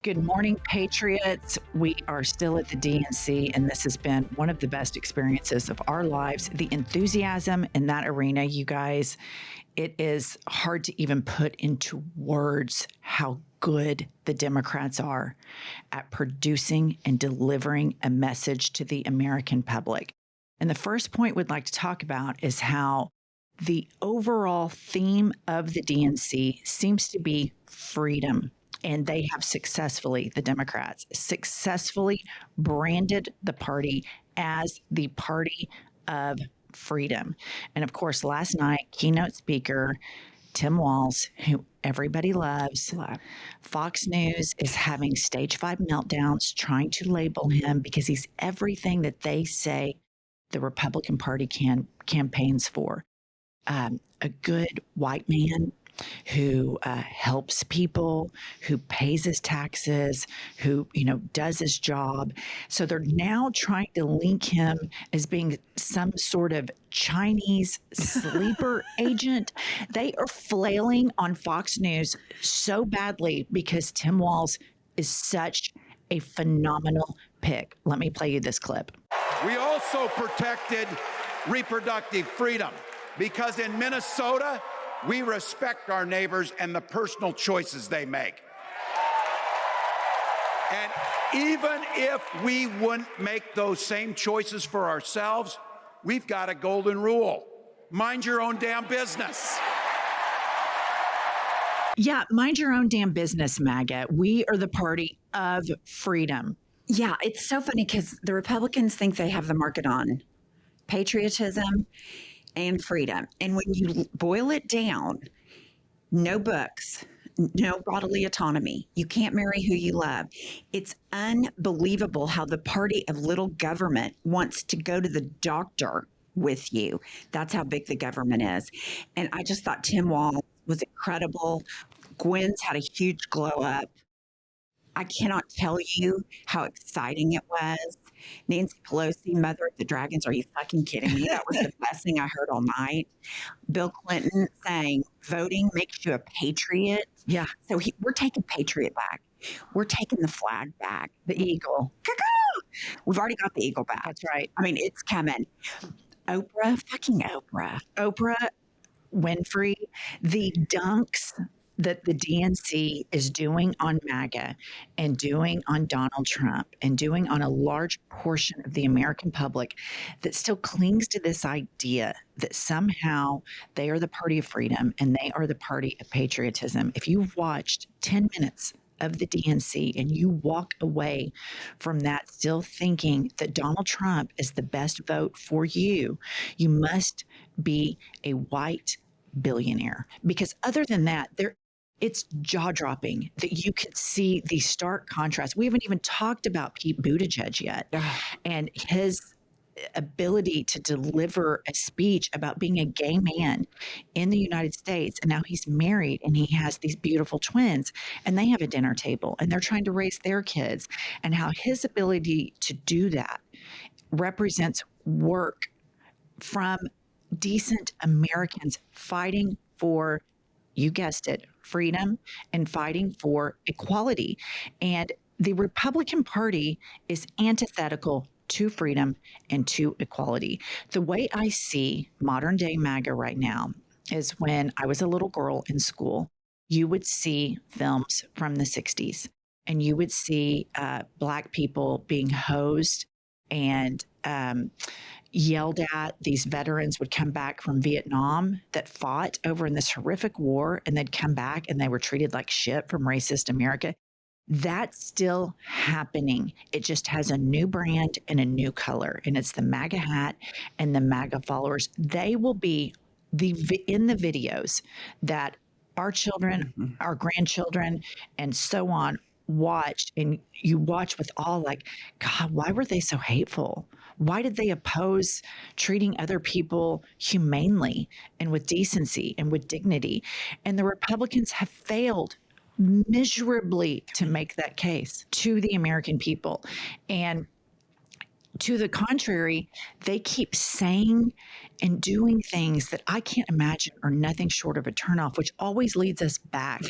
Good morning, Patriots. We are still at the DNC, and this has been one of the best experiences of our lives. The enthusiasm in that arena, you guys, it is hard to even put into words how good the Democrats are at producing and delivering a message to the American public. And the first point we'd like to talk about is how the overall theme of the DNC seems to be freedom. And they have successfully, the Democrats, successfully branded the party as the party of freedom. And of course, last night, keynote speaker Tim Walz, who everybody loves, Fox News is having stage 5 meltdowns, trying to label him because he's everything that they say the Republican Party campaigns for. A good white man who helps people, who pays his taxes, who, does his job. So they're now trying to link him as being some sort of Chinese sleeper agent. They are flailing on Fox News so badly because Tim Walz is such a phenomenal pick. Let me play you this clip. We also protected reproductive freedom because in Minnesota, we respect our neighbors and the personal choices they make. And even if we wouldn't make those same choices for ourselves, we've got a golden rule. Mind your own damn business. Yeah, mind your own damn business, MAGA. We are the party of freedom. Yeah, it's so funny because the Republicans think they have the market on patriotism and freedom. And when you boil it down, no books, no bodily autonomy. You can't marry who you love. It's unbelievable how the party of little government wants to go to the doctor with you. That's how big the government is. And I just thought Tim Walz was incredible. Gwen's had a huge glow up. I cannot tell you how exciting it was. Nancy Pelosi, mother of the dragons. Are you fucking kidding me? That was the best thing I heard all night. Bill Clinton saying voting makes you a patriot. Yeah. So we're taking patriot back. We're taking the flag back. The eagle. We've already got the eagle back. That's right. I mean, it's coming. Fucking Oprah. Oprah Winfrey, the dunks that the DNC is doing on MAGA and doing on Donald Trump and doing on a large portion of the American public that still clings to this idea that somehow they are the party of freedom and they are the party of patriotism. If you've watched 10 minutes of the DNC and you walk away from that still thinking that Donald Trump is the best vote for you, you must be a white billionaire. Because other than that, it's jaw-dropping that you could see the stark contrast. We haven't even talked about Pete Buttigieg yet and his ability to deliver a speech about being a gay man in the United States. And now he's married and he has these beautiful twins and they have a dinner table and they're trying to raise their kids, and how his ability to do that represents work from decent Americans fighting for, you guessed it, freedom and fighting for equality. And the Republican Party is antithetical to freedom and to equality. The way I see modern day MAGA right now is when I was a little girl in school, you would see films from the 60s and you would see Black people being hosed and yelled at. These veterans would come back from Vietnam that fought over in this horrific war, and they'd come back and they were treated like shit from racist America. That's still happening. It just has a new brand and a new color, and it's the MAGA hat and the MAGA followers. They will be in the videos that our children, our grandchildren, and so on watch, and you watch with all like, God, why were they so hateful? Why did they oppose treating other people humanely and with decency and with dignity? And the Republicans have failed miserably to make that case to the American people. And to the contrary, they keep saying and doing things that I can't imagine are nothing short of a turnoff, which always leads us back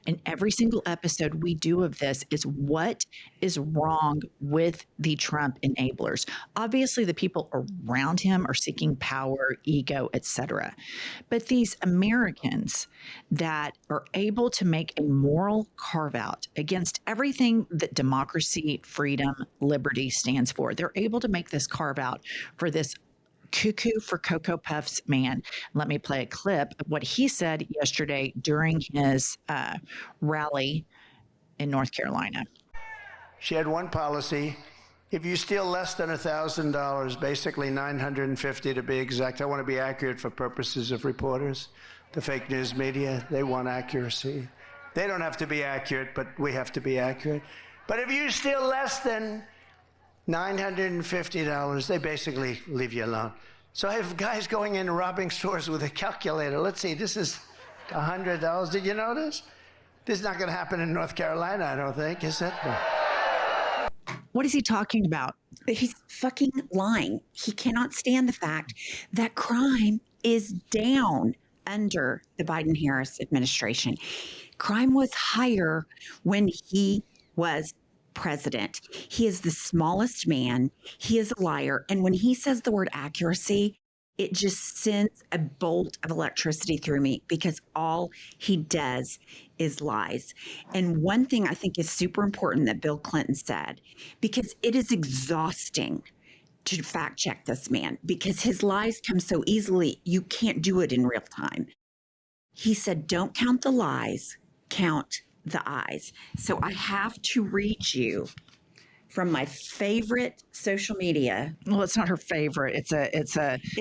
And every single episode we do of this is what is wrong with the Trump enablers. Obviously, the people around him are seeking power, ego, etc. But these Americans that are able to make a moral carve out against everything that democracy, freedom, liberty stands for, they're able to make this carve out for this cuckoo for Cocoa Puffs man. Let me play a clip of what he said yesterday during his rally in North Carolina. She had one policy. If you steal less than $1,000, basically $950 to be exact, I want to be accurate for purposes of reporters. The fake news media, they want accuracy. They don't have to be accurate, but we have to be accurate. But if you steal less than $950, they basically leave you alone. So I have guys going in and robbing stores with a calculator. Let's see, this is $100. Did you notice? This is not going to happen in North Carolina, I don't think, is it? No. What is he talking about? He's fucking lying. He cannot stand the fact that crime is down under the Biden-Harris administration. Crime was higher when he was president. He is the smallest man. He is a liar. And when he says the word accuracy, it just sends a bolt of electricity through me because all he does is lies. And one thing I think is super important that Bill Clinton said, because it is exhausting to fact check this man because his lies come so easily, you can't do it in real time. He said, don't count the lies, count the eyes. So I have to read you from my favorite social media. Well, it's not her favorite. It's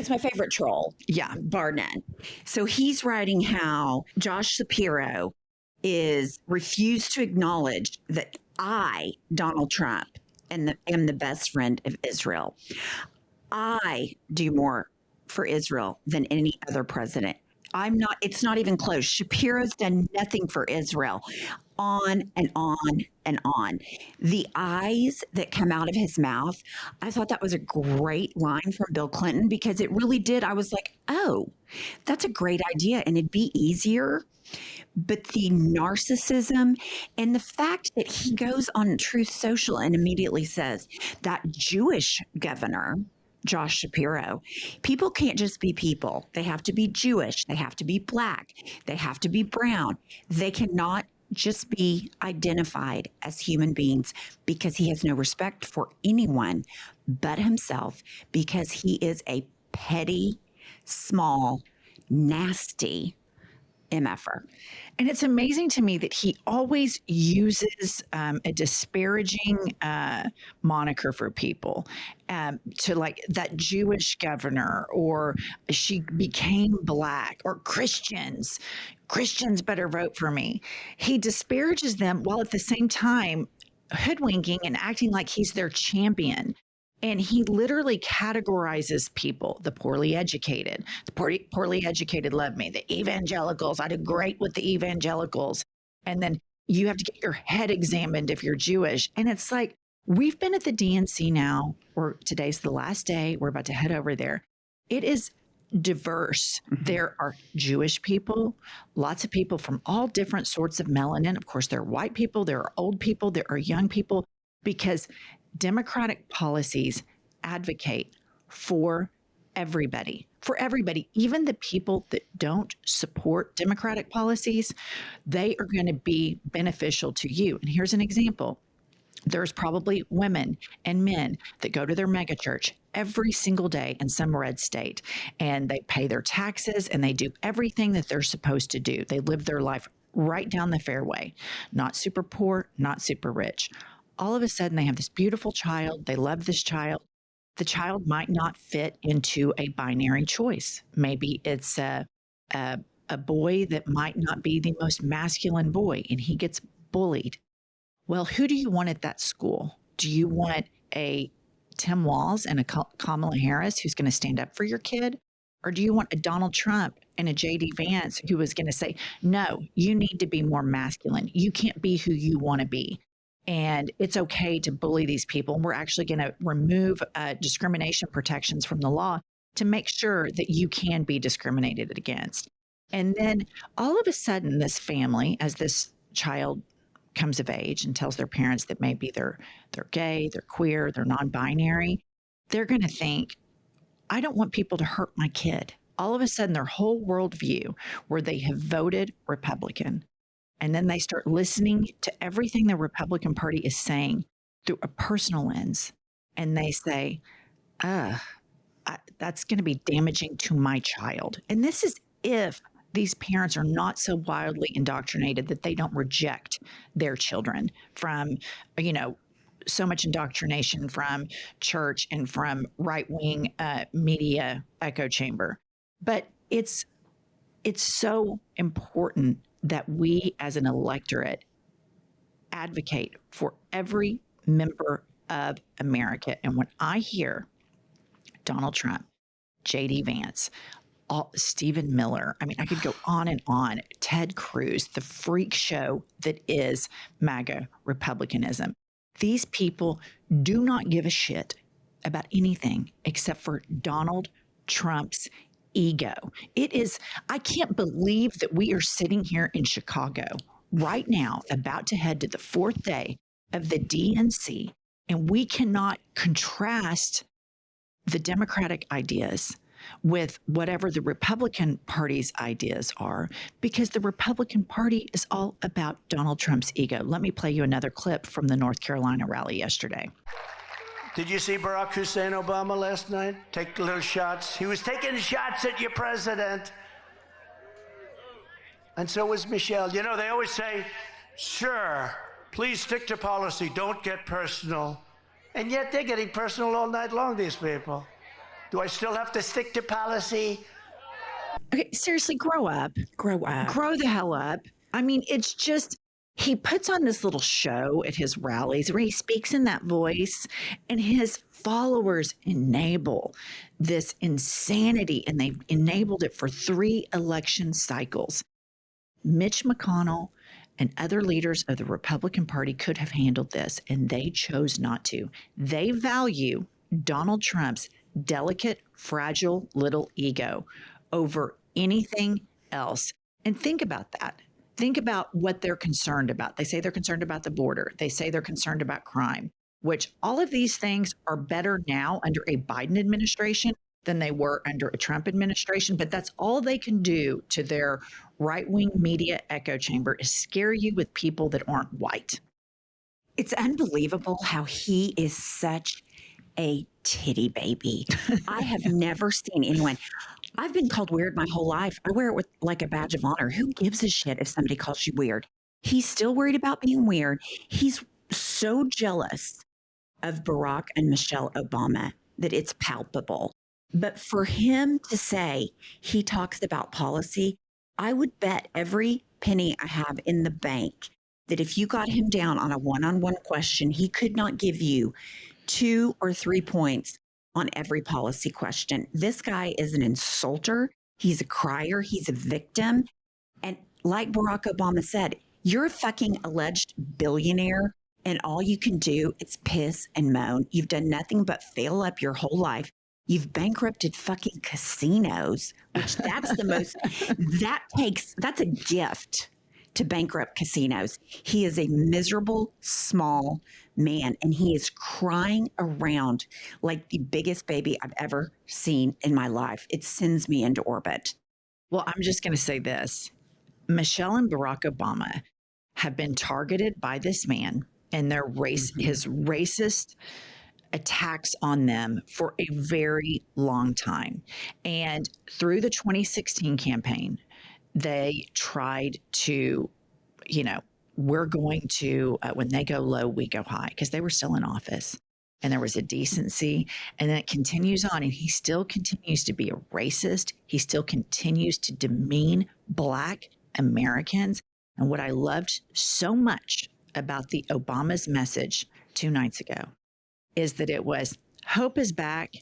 my favorite troll. Yeah. Bar none. So he's writing how Josh Shapiro is refused to acknowledge that I, Donald Trump, am the best friend of Israel. I do more for Israel than any other president. It's not even close. Shapiro's done nothing for Israel. On and on and on. The eyes that come out of his mouth, I thought that was a great line from Bill Clinton because it really did. I was like, oh, that's a great idea and it'd be easier. But the narcissism and the fact that he goes on Truth Social and immediately says that Jewish governor, Josh Shapiro, people can't just be people. They have to be Jewish. They have to be Black. They have to be brown. They cannot just be identified as human beings because he has no respect for anyone but himself because he is a petty, small, nasty MFer. And it's amazing to me that he always uses a disparaging moniker for people to like that Jewish governor or she became Black or Christians better vote for me. He disparages them while at the same time hoodwinking and acting like he's their champion. And he literally categorizes people, the poorly educated. The poorly educated love me. The evangelicals, I did great with the evangelicals. And then you have to get your head examined if you're Jewish. And it's like, we've been at the DNC now, or today's the last day. We're about to head over there. It is diverse. Mm-hmm. There are Jewish people, lots of people from all different sorts of melanin. Of course, there are white people, there are old people, there are young people, because Democratic policies advocate for everybody, even the people that don't support Democratic policies, they are going to be beneficial to you. And here's an example. There's probably women and men that go to their megachurch every single day in some red state, and they pay their taxes and they do everything that they're supposed to do. They live their life right down the fairway, not super poor, not super rich. All of a sudden, they have this beautiful child. They love this child. The child might not fit into a binary choice. Maybe it's a boy that might not be the most masculine boy, and he gets bullied. Well, who do you want at that school? Do you want a Tim Walz and a Kamala Harris who's going to stand up for your kid? Or do you want a Donald Trump and a J.D. Vance who is going to say, no, you need to be more masculine. You can't be who you want to be. And it's okay to bully these people. And we're actually going to remove discrimination protections from the law to make sure that you can be discriminated against. And then all of a sudden, this family, as this child comes of age and tells their parents that maybe they're gay, they're queer, they're non-binary, they're going to think, I don't want people to hurt my kid. All of a sudden, their whole worldview, where they have voted Republican, and then they start listening to everything the Republican Party is saying through a personal lens, and they say, that's going to be damaging to my child. And this is if these parents are not so wildly indoctrinated that they don't reject their children from, so much indoctrination from church and from right-wing media echo chamber. But it's so important that we as an electorate advocate for every member of America. And when I hear Donald Trump, J.D. Vance, Stephen Miller, I mean, I could go on and on, Ted Cruz, the freak show that is MAGA Republicanism. These people do not give a shit about anything except for Donald Trump's ego. I can't believe that we are sitting here in Chicago right now, about to head to the fourth day of the DNC, and we cannot contrast the Democratic ideas with whatever the Republican Party's ideas are, because the Republican Party is all about Donald Trump's ego. Let me play you another clip from the North Carolina rally yesterday. Did you see Barack Hussein Obama last night? Take little shots. He was taking shots at your president. And so was Michelle. You know, they always say, sure, please stick to policy, don't get personal. And yet they're getting personal all night long, these people. Do I still have to stick to policy? Okay, seriously, grow up. Grow up. Grow the hell up. I mean, it's just, he puts on this little show at his rallies where he speaks in that voice, and his followers enable this insanity, and they've enabled it for 3 election cycles. Mitch McConnell and other leaders of the Republican Party could have handled this, and they chose not to. They value Donald Trump's delicate, fragile little ego over anything else. And think about that. Think about what they're concerned about. They say they're concerned about the border. They say they're concerned about crime, which all of these things are better now under a Biden administration than they were under a Trump administration. But that's all they can do to their right-wing media echo chamber, is scare you with people that aren't white. It's unbelievable how he is such a titty baby. I have never seen anyone. I've been called weird my whole life. I wear it with like a badge of honor. Who gives a shit if somebody calls you weird? He's still worried about being weird. He's so jealous of Barack and Michelle Obama that it's palpable. But for him to say he talks about policy, I would bet every penny I have in the bank that if you got him down on a one-on-one question, he could not give you 2 or 3 points on every policy question. This guy is an insulter. He's a crier. He's a victim. And like Barack Obama said, you're a fucking alleged billionaire, and all you can do is piss and moan. You've done nothing but fail up your whole life. You've bankrupted fucking casinos, which that's the most, that's a gift to bankrupt casinos. He is a miserable, small man, and he is crying around like the biggest baby I've ever seen in my life. It sends me into orbit. Well, I'm just going to say this. Michelle and Barack Obama have been targeted by this man and his racist attacks on them for a very long time. And through the 2016 campaign, they tried to, we're going to, when they go low, we go high, because they were still in office and there was a decency. And then it continues on, and he still continues to be a racist. He still continues to demean Black Americans. And what I loved so much about the Obama's message 2 nights ago is that it was, hope is back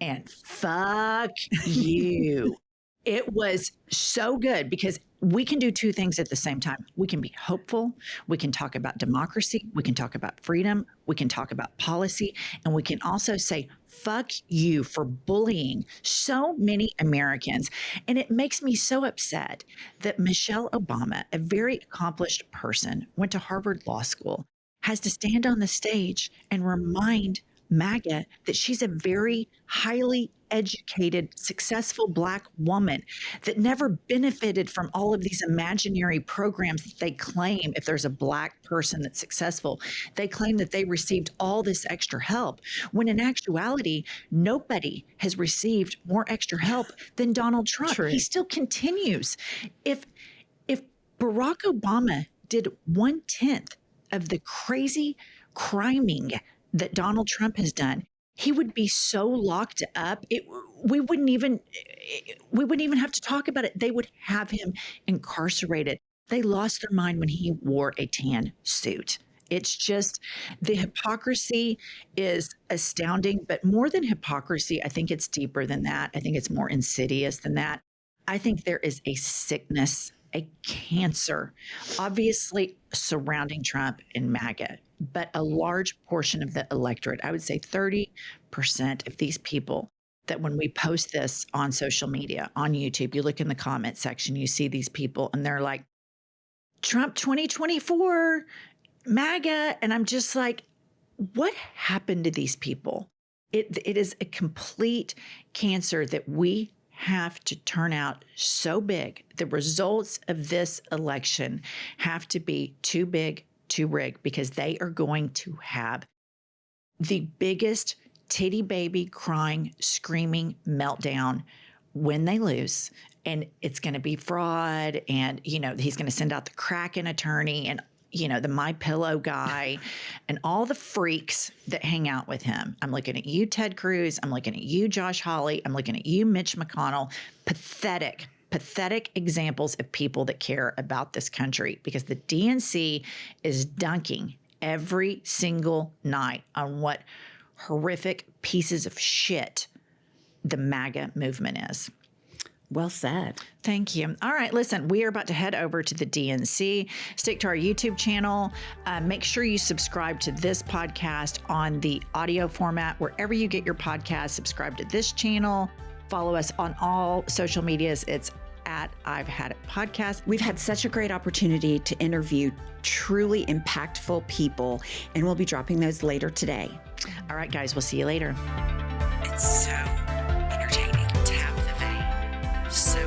and fuck you. It was so good, because we can do two things at the same time. We can be hopeful. We can talk about democracy. We can talk about freedom. We can talk about policy. And we can also say, fuck you for bullying so many Americans. And it makes me so upset that Michelle Obama, a very accomplished person, went to Harvard Law School, has to stand on the stage and remind MAGA that she's a very highly educated, successful Black woman that never benefited from all of these imaginary programs that they claim. If there's a Black person that's successful, they claim that they received all this extra help, when in actuality, nobody has received more extra help than Donald Trump. True. He still continues. If Barack Obama did 1/10 of the crazy criming that Donald Trump has done, he would be so locked up. We wouldn't even have to talk about it. They would have him incarcerated. They lost their mind when he wore a tan suit. It's just, the hypocrisy is astounding. But more than hypocrisy, I think it's deeper than that. I think it's more insidious than that. I think there is a sickness, a cancer, obviously surrounding Trump and MAGA, but a large portion of the electorate, I would say 30% of these people, that when we post this on social media, on YouTube, you look in the comment section, you see these people and they're like, Trump 2024, MAGA. And I'm just like, what happened to these people? It is a complete cancer that we have to turn out so big. The results of this election have to be too big, too rigged, because they are going to have the biggest titty baby crying, screaming meltdown when they lose. And it's going to be fraud. And, he's going to send out the Kraken attorney and, the My Pillow guy and all the freaks that hang out with him. I'm looking at you, Ted Cruz. I'm looking at you, Josh Hawley. I'm looking at you, Mitch McConnell. Pathetic examples of people that care about this country, because the DNC is dunking every single night on what horrific pieces of shit the MAGA movement is. Well said. Thank you. All right, listen, we are about to head over to the DNC. Stick to our YouTube channel. Make sure you subscribe to this podcast on the audio format. Wherever you get your podcast, subscribe to this channel. Follow us on all social medias. It's at I've Had It Podcast. We've had such a great opportunity to interview truly impactful people, and we'll be dropping those later today. All right, guys, we'll see you later. It's so entertaining to have the vein. So